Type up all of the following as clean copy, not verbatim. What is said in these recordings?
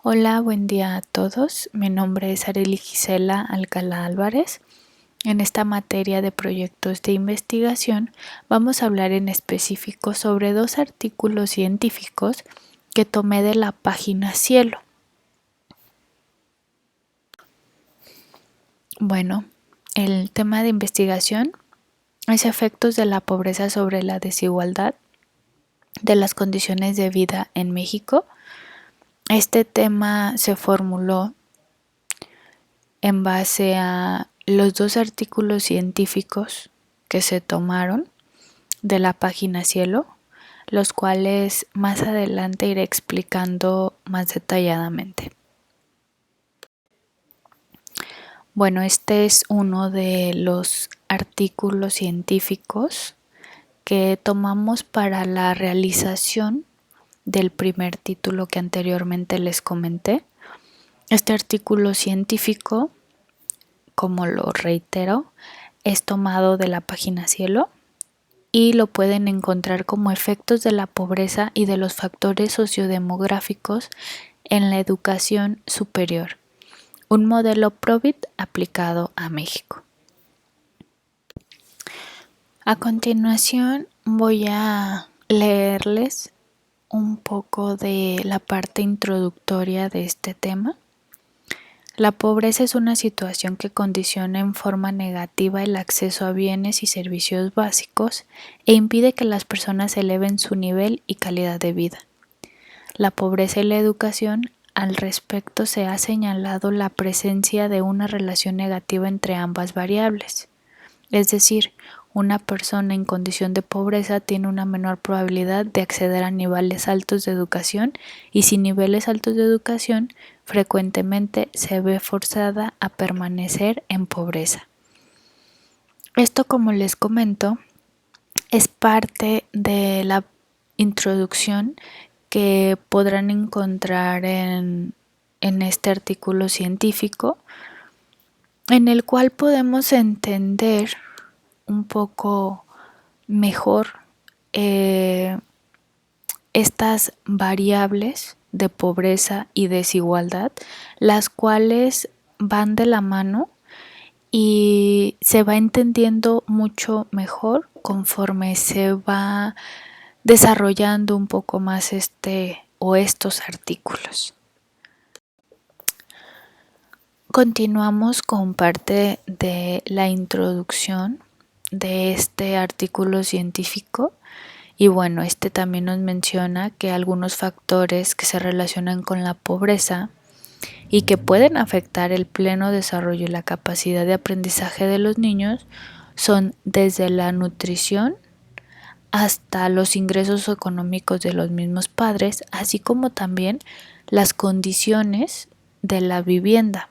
Hola, buen día a todos. Mi nombre es Arely Gisela Alcalá Álvarez. En esta materia de proyectos de investigación vamos a hablar en específico sobre dos artículos científicos que tomé de la página Cielo. Bueno, el tema de investigación es efectos de la pobreza sobre la desigualdad de las condiciones de vida en México. Este tema se formuló en base a los dos artículos científicos que se tomaron de la página Cielo, los cuales más adelante iré explicando más detalladamente. Bueno, este es uno de los artículos científicos que tomamos para la realización del primer título que anteriormente les comenté. Este artículo científico, como lo reitero, es tomado de la página Cielo y lo pueden encontrar como efectos de la pobreza y de los factores sociodemográficos en la educación superior, un modelo Probit aplicado a México. A continuación voy a leerles un poco de la parte introductoria de este tema. La pobreza es una situación que condiciona en forma negativa el acceso a bienes y servicios básicos e impide que las personas eleven su nivel y calidad de vida. La pobreza y la educación, al respecto, se ha señalado la presencia de una relación negativa entre ambas variables. Es decir, una persona en condición de pobreza tiene una menor probabilidad de acceder a niveles altos de educación y sin niveles altos de educación frecuentemente se ve forzada a permanecer en pobreza. Esto, como les comento, es parte de la introducción que podrán encontrar en este artículo científico, en el cual podemos entender un poco mejor estas variables de pobreza y desigualdad, las cuales van de la mano y se va entendiendo mucho mejor conforme se va desarrollando un poco más estos artículos. Continuamos con parte de la introducción de este artículo científico y bueno, este también nos menciona que algunos factores que se relacionan con la pobreza y que pueden afectar el pleno desarrollo y la capacidad de aprendizaje de los niños son desde la nutrición hasta los ingresos económicos de los mismos padres, así como también las condiciones de la vivienda.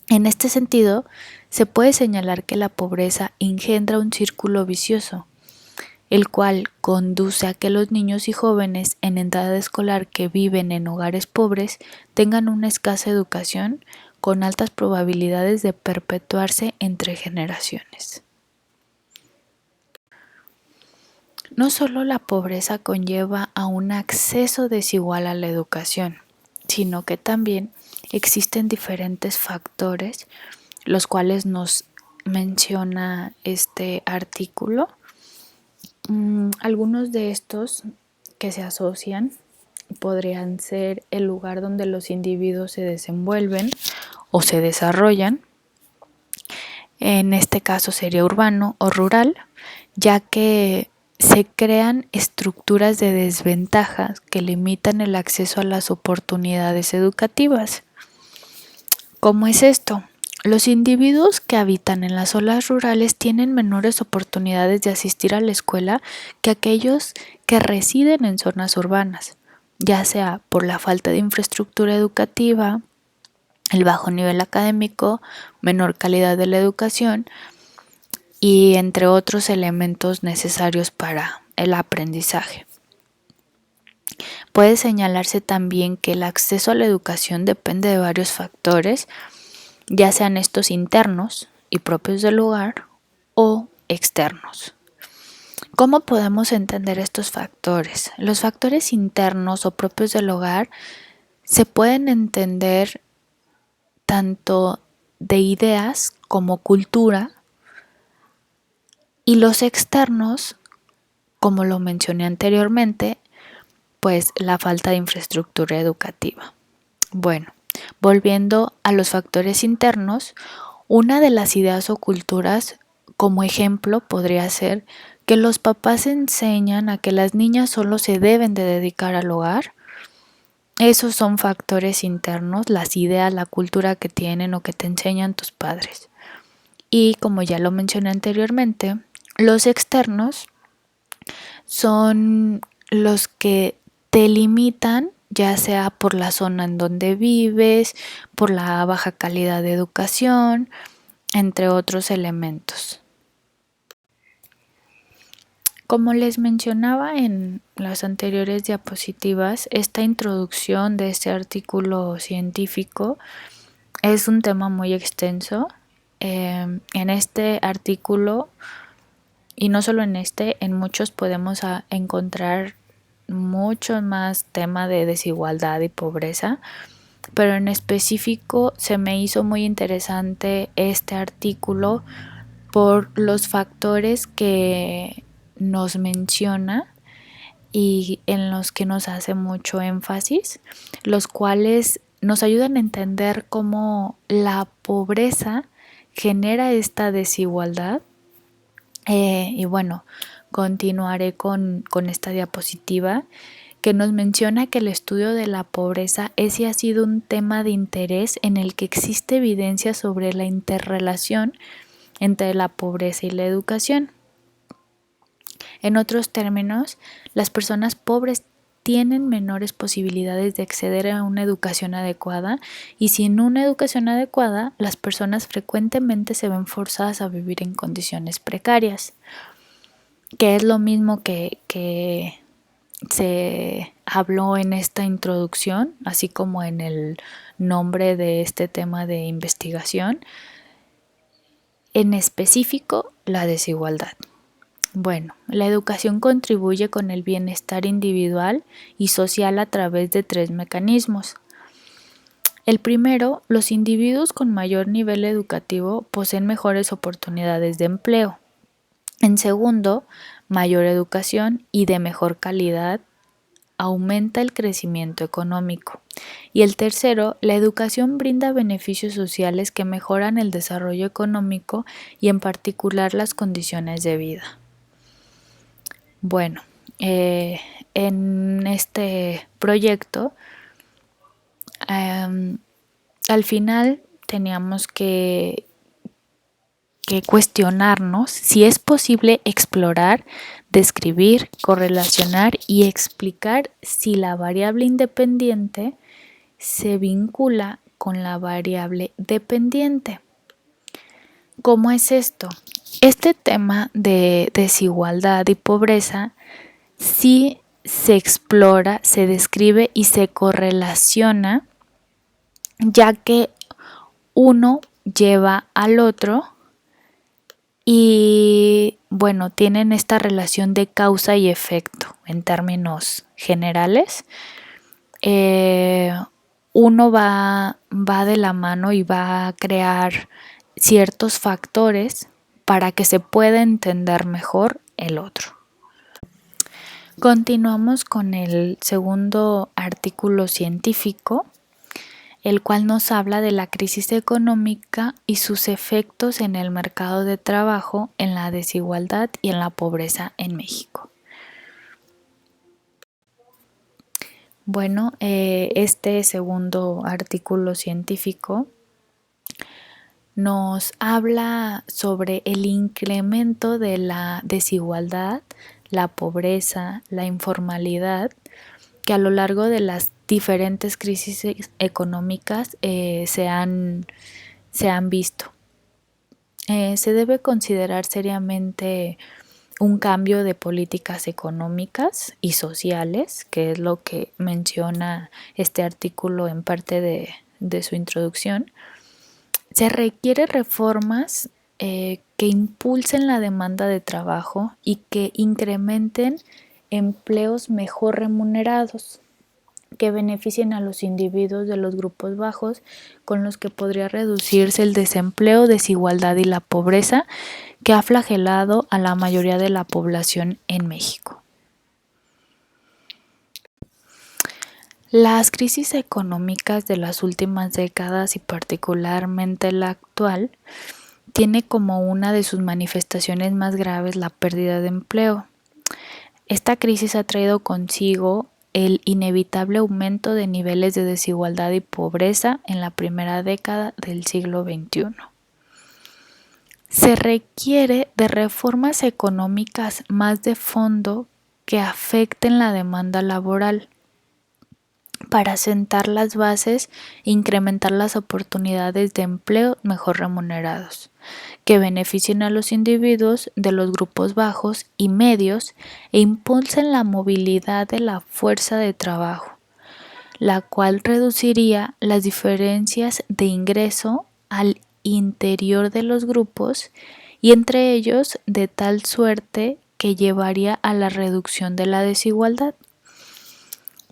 En este sentido, se puede señalar que la pobreza engendra un círculo vicioso, el cual conduce a que los niños y jóvenes en edad escolar que viven en hogares pobres tengan una escasa educación con altas probabilidades de perpetuarse entre generaciones. No solo la pobreza conlleva a un acceso desigual a la educación, sino que también existen diferentes factores, los cuales nos menciona este artículo. Algunos de estos que se asocian podrían ser el lugar donde los individuos se desenvuelven o se desarrollan. En este caso sería urbano o rural, ya que se crean estructuras de desventajas que limitan el acceso a las oportunidades educativas. ¿Cómo es esto? Los individuos que habitan en las zonas rurales tienen menores oportunidades de asistir a la escuela que aquellos que residen en zonas urbanas, ya sea por la falta de infraestructura educativa, el bajo nivel académico, menor calidad de la educación y entre otros elementos necesarios para el aprendizaje. Puede señalarse también que el acceso a la educación depende de varios factores, ya sean estos internos y propios del lugar o externos. ¿Cómo podemos entender estos factores? Los factores internos o propios del hogar se pueden entender tanto de ideas como cultura, y los externos, como lo mencioné anteriormente, pues la falta de infraestructura educativa. Bueno, volviendo a los factores internos, una de las ideas o culturas como ejemplo podría ser que los papás enseñan a que las niñas solo se deben de dedicar al hogar. Esos son factores internos, las ideas, la cultura que tienen o que te enseñan tus padres. Y como ya lo mencioné anteriormente, los externos son los que te limitan, ya sea por la zona en donde vives, por la baja calidad de educación, entre otros elementos. Como les mencionaba en las anteriores diapositivas, esta introducción de este artículo científico es un tema muy extenso. En este artículo, y no solo en este, en muchos podemos encontrar mucho más tema de desigualdad y pobreza, pero en específico se me hizo muy interesante este artículo por los factores que nos menciona y en los que nos hace mucho énfasis, los cuales nos ayudan a entender cómo la pobreza genera esta desigualdad. Y bueno, continuaré con esta diapositiva que nos menciona que el estudio de la pobreza es y ha sido un tema de interés en el que existe evidencia sobre la interrelación entre la pobreza y la educación. En otros términos, las personas pobres tienen menores posibilidades de acceder a una educación adecuada, y sin una educación adecuada, las personas frecuentemente se ven forzadas a vivir en condiciones precarias, que es lo mismo que se habló en esta introducción, así como en el nombre de este tema de investigación, en específico la desigualdad. Bueno, la educación contribuye con el bienestar individual y social a través de 3 mecanismos. El primero, los individuos con mayor nivel educativo poseen mejores oportunidades de empleo. En segundo, mayor educación y de mejor calidad aumenta el crecimiento económico. Y el tercero, la educación brinda beneficios sociales que mejoran el desarrollo económico y en particular las condiciones de vida. Bueno, en este proyecto, al final teníamos que cuestionarnos si es posible explorar, describir, correlacionar y explicar si la variable independiente se vincula con la variable dependiente. ¿Cómo es esto? Este tema de desigualdad y pobreza sí se explora, se describe y se correlaciona, ya que uno lleva al otro y bueno, tienen esta relación de causa y efecto en términos generales. Uno va de la mano y va a crear ciertos factores para que se pueda entender mejor el otro. Continuamos con el segundo artículo científico, el cual nos habla de la crisis económica y sus efectos en el mercado de trabajo, en la desigualdad y en la pobreza en México. Bueno, este segundo artículo científico nos habla sobre el incremento de la desigualdad, la pobreza, la informalidad, que a lo largo de las diferentes crisis económicas se han visto. Se debe considerar seriamente un cambio de políticas económicas y sociales, que es lo que menciona este artículo en parte de su introducción. Se requiere reformas que impulsen la demanda de trabajo y que incrementen empleos mejor remunerados. que beneficien a los individuos de los grupos bajos, con los que podría reducirse el desempleo, desigualdad y la pobreza que ha flagelado a la mayoría de la población en México. Las crisis económicas de las últimas décadas y particularmente la actual tiene como una de sus manifestaciones más graves la pérdida de empleo. Esta crisis ha traído consigo el inevitable aumento de niveles de desigualdad y pobreza en la primera década del siglo XXI. Se requiere de reformas económicas más de fondo que afecten la demanda laboral para sentar las bases e incrementar las oportunidades de empleo mejor remunerados, que beneficien a los individuos de los grupos bajos y medios e impulsen la movilidad de la fuerza de trabajo, la cual reduciría las diferencias de ingreso al interior de los grupos y entre ellos de tal suerte que llevaría a la reducción de la desigualdad.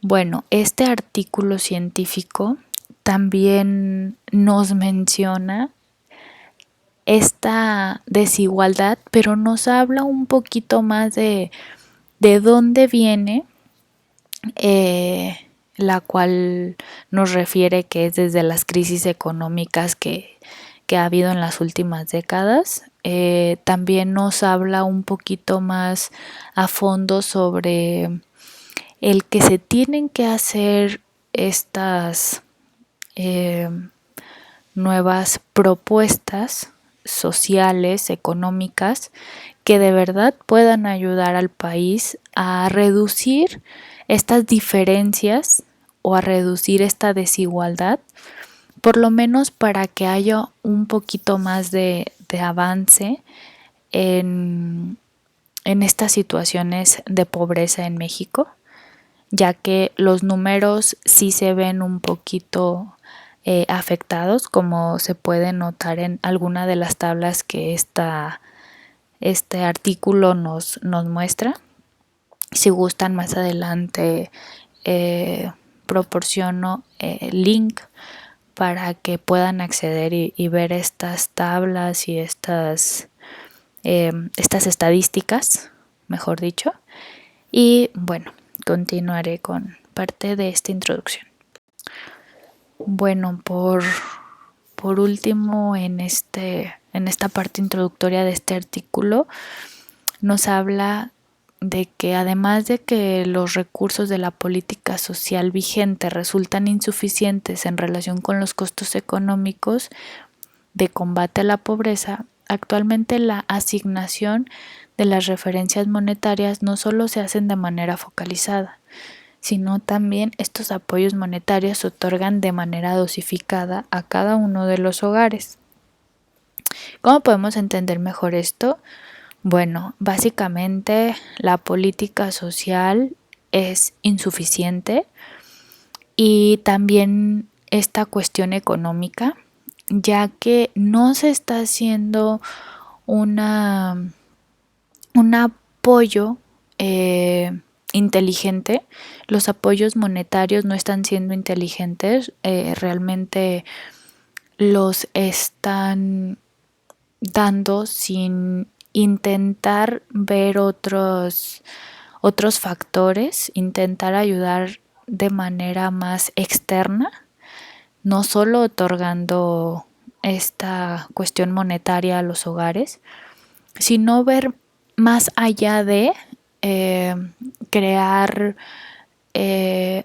Bueno, este artículo científico también nos menciona esta desigualdad, pero nos habla un poquito más de dónde viene, la cual nos refiere que es desde las crisis económicas que ha habido en las últimas décadas. También nos habla un poquito más a fondo sobre el que se tienen que hacer estas nuevas propuestas sociales, económicas, que de verdad puedan ayudar al país a reducir estas diferencias o a reducir esta desigualdad, por lo menos para que haya un poquito más de avance en estas situaciones de pobreza en México, ya que los números sí se ven un poquito afectados, como se puede notar en alguna de las tablas que este artículo nos muestra. Si gustan, más adelante proporciono el link para que puedan acceder y ver estas tablas y estas estadísticas, mejor dicho. Y bueno, continuaré con parte de esta introducción. Bueno, por último, en esta parte introductoria de este artículo, nos habla de que además de que los recursos de la política social vigente resultan insuficientes en relación con los costos económicos de combate a la pobreza, actualmente la asignación de las referencias monetarias no solo se hacen de manera focalizada, sino también estos apoyos monetarios se otorgan de manera dosificada a cada uno de los hogares. ¿Cómo podemos entender mejor esto? Bueno, básicamente la política social es insuficiente y también esta cuestión económica, ya que no se está haciendo un apoyo inteligente. Los apoyos monetarios no están siendo inteligentes, realmente los están dando sin intentar ver otros factores, intentar ayudar de manera más externa, no solo otorgando esta cuestión monetaria a los hogares, sino ver más allá de crear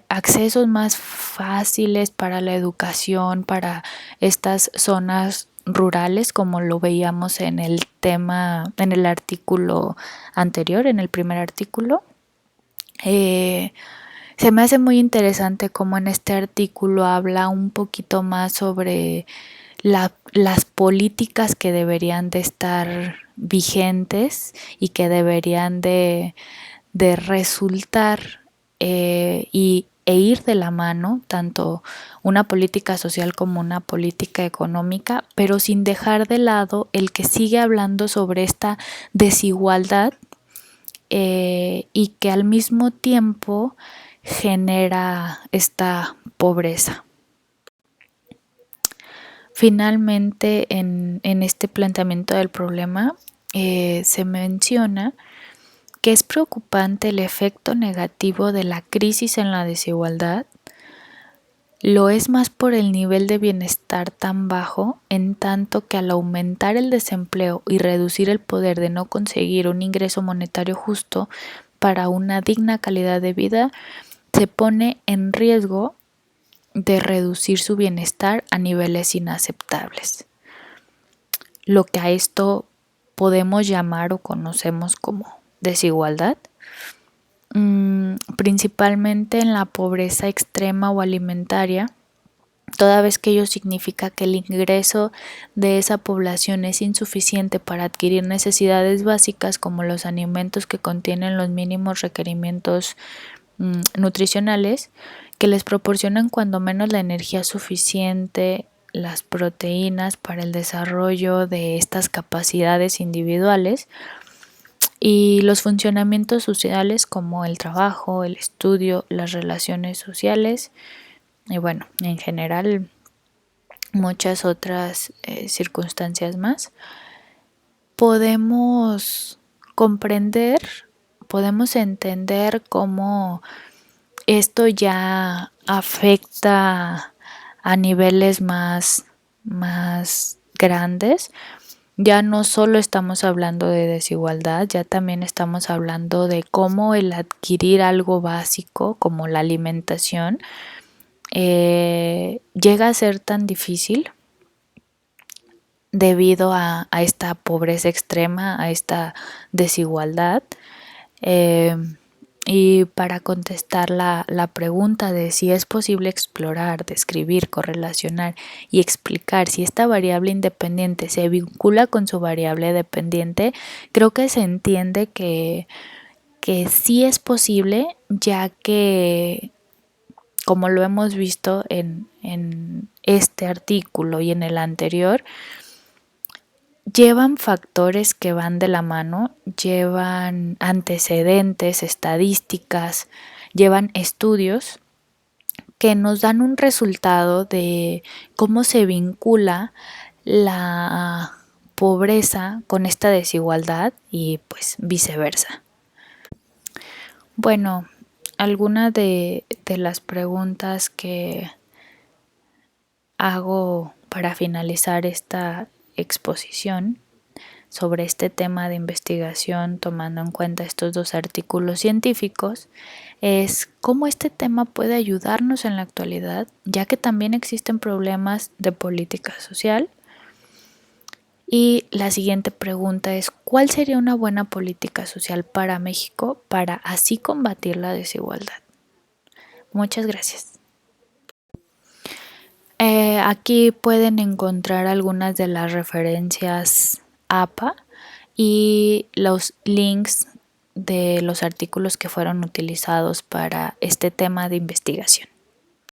accesos más fáciles para la educación, para estas zonas rurales, como lo veíamos en el tema, en el artículo anterior, en el primer artículo. Se me hace muy interesante cómo en este artículo habla un poquito más sobre las políticas que deberían de estar vigentes y que deberían de resultar e ir de la mano, tanto una política social como una política económica, pero sin dejar de lado el que sigue hablando sobre esta desigualdad y que al mismo tiempo genera esta pobreza. Finalmente, en este planteamiento del problema, se menciona que es preocupante el efecto negativo de la crisis en la desigualdad. Lo es más por el nivel de bienestar tan bajo, en tanto que al aumentar el desempleo y reducir el poder de no conseguir un ingreso monetario justo para una digna calidad de vida, se pone en riesgo de reducir su bienestar a niveles inaceptables. Lo que a esto podemos llamar o conocemos como desigualdad, principalmente en la pobreza extrema o alimentaria, toda vez que ello significa que el ingreso de esa población es insuficiente para adquirir necesidades básicas como los alimentos que contienen los mínimos requerimientos nutricionales, que les proporcionan cuando menos la energía suficiente, las proteínas para el desarrollo de estas capacidades individuales y los funcionamientos sociales como el trabajo, el estudio, las relaciones sociales y bueno, en general muchas otras circunstancias más. Podemos comprender, podemos entender cómo esto ya afecta a niveles más grandes. Ya no solo estamos hablando de desigualdad, ya también estamos hablando de cómo el adquirir algo básico como la alimentación llega a ser tan difícil debido a esta pobreza extrema, a esta desigualdad. Y para contestar la pregunta de si es posible explorar, describir, correlacionar y explicar si esta variable independiente se vincula con su variable dependiente, creo que se entiende que sí es posible, ya que, como lo hemos visto en este artículo y en el anterior, llevan factores que van de la mano, llevan antecedentes, estadísticas, llevan estudios que nos dan un resultado de cómo se vincula la pobreza con esta desigualdad y pues viceversa. Bueno, algunas de las preguntas que hago para finalizar esta exposición sobre este tema de investigación, tomando en cuenta estos dos artículos científicos, es cómo este tema puede ayudarnos en la actualidad, ya que también existen problemas de política social. Y la siguiente pregunta es, ¿cuál sería una buena política social para México para así combatir la desigualdad? Muchas gracias. Aquí pueden encontrar algunas de las referencias APA y los links de los artículos que fueron utilizados para este tema de investigación.